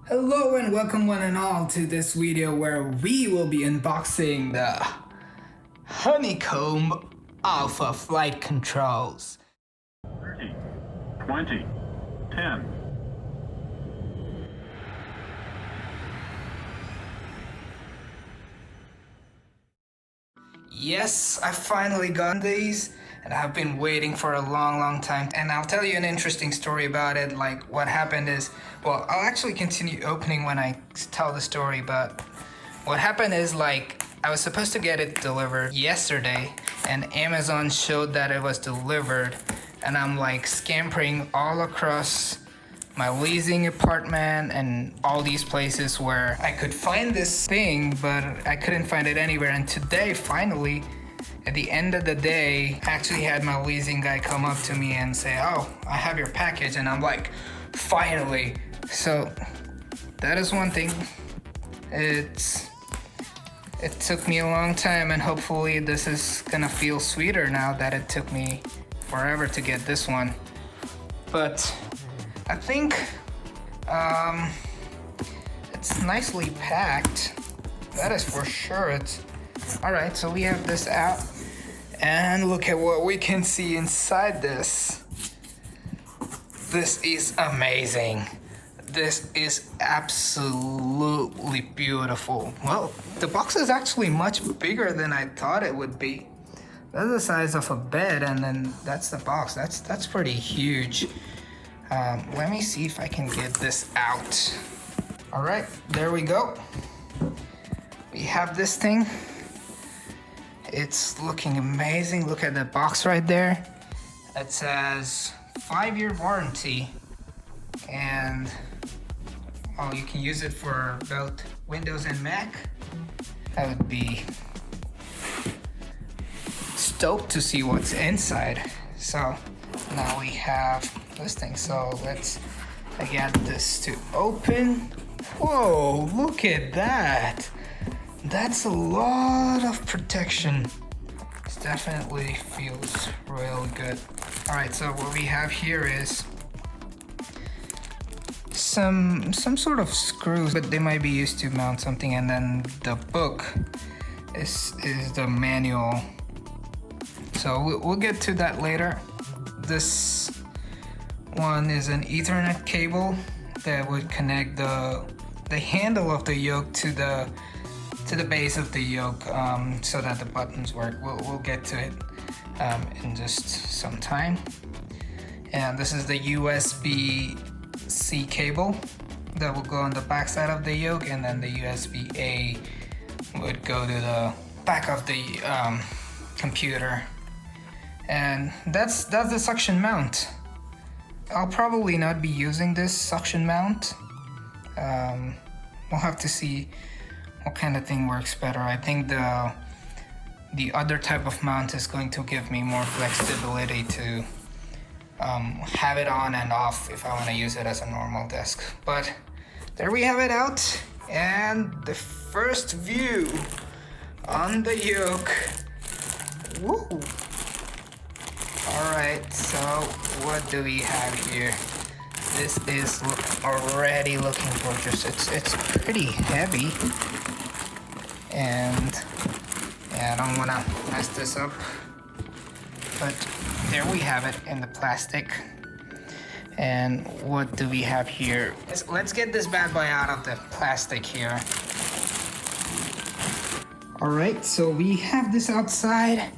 Hello and welcome one and all to this video where we will be unboxing the Honeycomb Alpha flight controls. 30, 20, 10. Yes, I finally got these and I've been waiting for a long time, and I'll tell you an interesting story about it. Like, what happened is, well, I'll actually continue opening when I tell the story, but what happened is, like, I was supposed to get it delivered yesterday and Amazon showed that it was delivered, and I'm like scampering all across my leasing apartment and all these places where I could find this thing, but I couldn't find it anywhere. And today, finally, at the end of the day, I actually had my leasing guy come up to me and say, "Oh, I have your package." And I'm like, finally. So that is one thing. It took me a long time, and hopefully this is gonna feel sweeter now that it took me forever to get this one. But I think it's nicely packed. That is for sure. It's all right. So we have this out, and look at what we can see inside this. This is amazing. This is absolutely beautiful. Well, the box is actually much bigger than I thought it would be. That's the size of a bed, and then that's the box. That's pretty huge. Let me see if I can get this out. All right, there we go. We have this thing. It's looking amazing. Look at the box right there. It says 5-year warranty, and oh, you can use it for both Windows and Mac. I would be stoked to see what's inside. So now we have this thing. So I got this to open. Whoa, look at that. That's a lot of protection. It definitely feels real good. All right, so what we have here is some sort of screws, but they might be used to mount something, and then the book is the manual. So we'll get to that later. This one is an Ethernet cable that would connect the handle of the yoke to the base of the yoke, so that the buttons work. We'll get to it in just some time. And this is the USB-C cable that will go on the back side of the yoke, and then the USB-A would go to the back of the computer. And that's the suction mount. I'll probably not be using this suction mount. We'll have to see what kind of thing works better. I think the other type of mount is going to give me more flexibility to have it on and off if I want to use it as a normal desk. But there we have it out, and the first view on the yoke. Woo! All right, so what do we have here? This is already looking gorgeous. It's pretty heavy, and yeah, I don't want to mess this up. But there we have it in the plastic. And what do we have here? Let's get this bad boy out of the plastic here. All right, so we have this outside,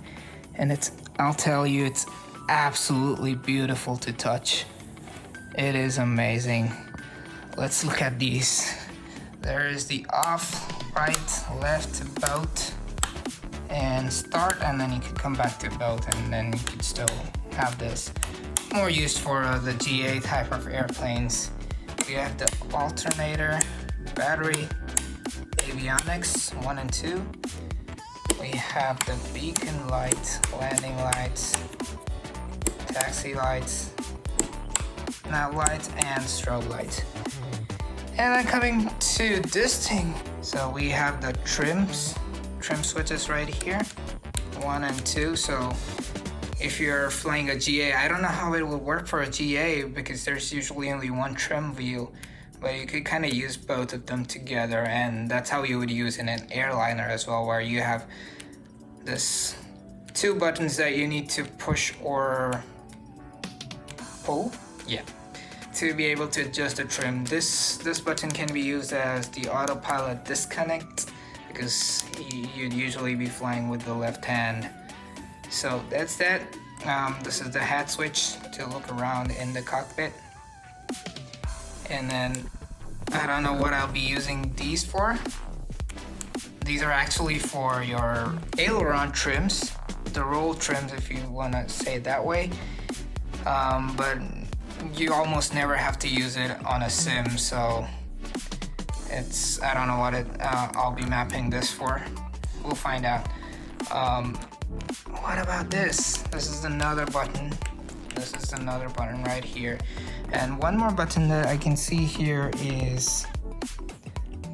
and I'll tell you, it's absolutely beautiful to touch. It is amazing. Let's look at these. There is the off, right, left boat, and start, and then you can come back to boat, and then you could still have this. More used for the GA type of airplanes. We have the alternator, battery, avionics 1 and 2. We have the beacon light, landing lights, taxi lights, nav lights, and strobe lights. And then coming to this thing, so we have the trim switches right here, 1 and 2. So if you're flying a GA, I don't know how it will work for a GA because there's usually only one trim wheel, but you could kind of use both of them together, and that's how you would use in an airliner as well, where you have this two buttons that you need to push or pull, yeah, to be able to adjust the trim. This button can be used as the autopilot disconnect, because you'd usually be flying with the left hand. So that's that. This is the hat switch to look around in the cockpit. And then I don't know what I'll be using these for. These are actually for your aileron trims, the roll trims if you want to say it that way. But you almost never have to use it on a sim, so it's, I don't know what I'll be mapping this for. We'll find out. What about this? This is another button. This is another button right here. And one more button that I can see here is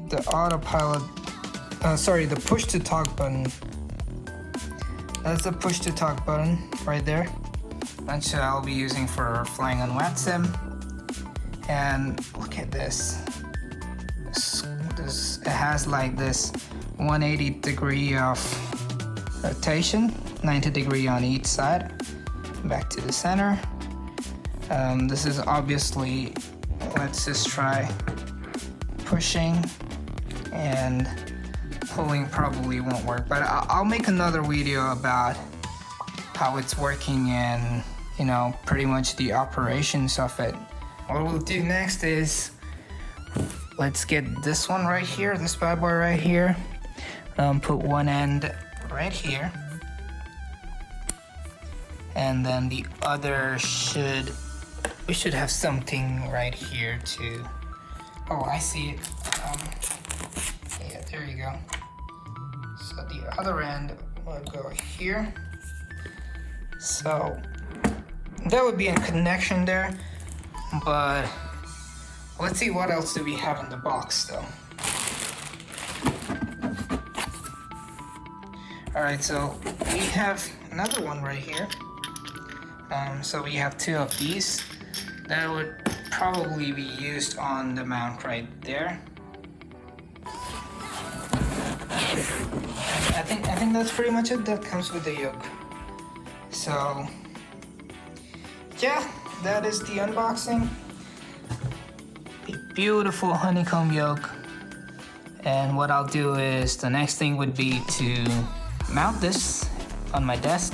the autopilot, the push to talk button. That's the push to talk button right there. Which I'll be using for flying on WATSIM. And look at this. It has like this 180 degree of rotation, 90 degree on each side. Back to the center. This is obviously, let's just try pushing, and pulling probably won't work, but I'll make another video about how it's working and, you know, pretty much the operations of it. What we'll do next is, let's get this one right here, this bad boy right here. Put one end right here, and then the other we should have something right here too. Oh, I see it. Yeah, there you go. So the other end will go here. So that would be a connection there, but let's see what else do we have in the box though. Alright, so we have another one right here. So we have two of these that would probably be used on the mount right there. I think that's pretty much it. That comes with the yoke. So yeah, that is the unboxing. A beautiful honeycomb yoke. And what I'll do is, the next thing would be to mount this on my desk,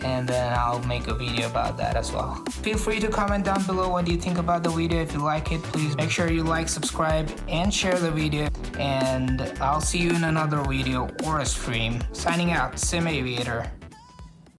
and then I'll make a video about that as well. Feel free to comment down below what you think about the video. If you like it, please make sure you like, subscribe, and share the video. And I'll see you in another video or a stream. Signing out, Sim Aviator.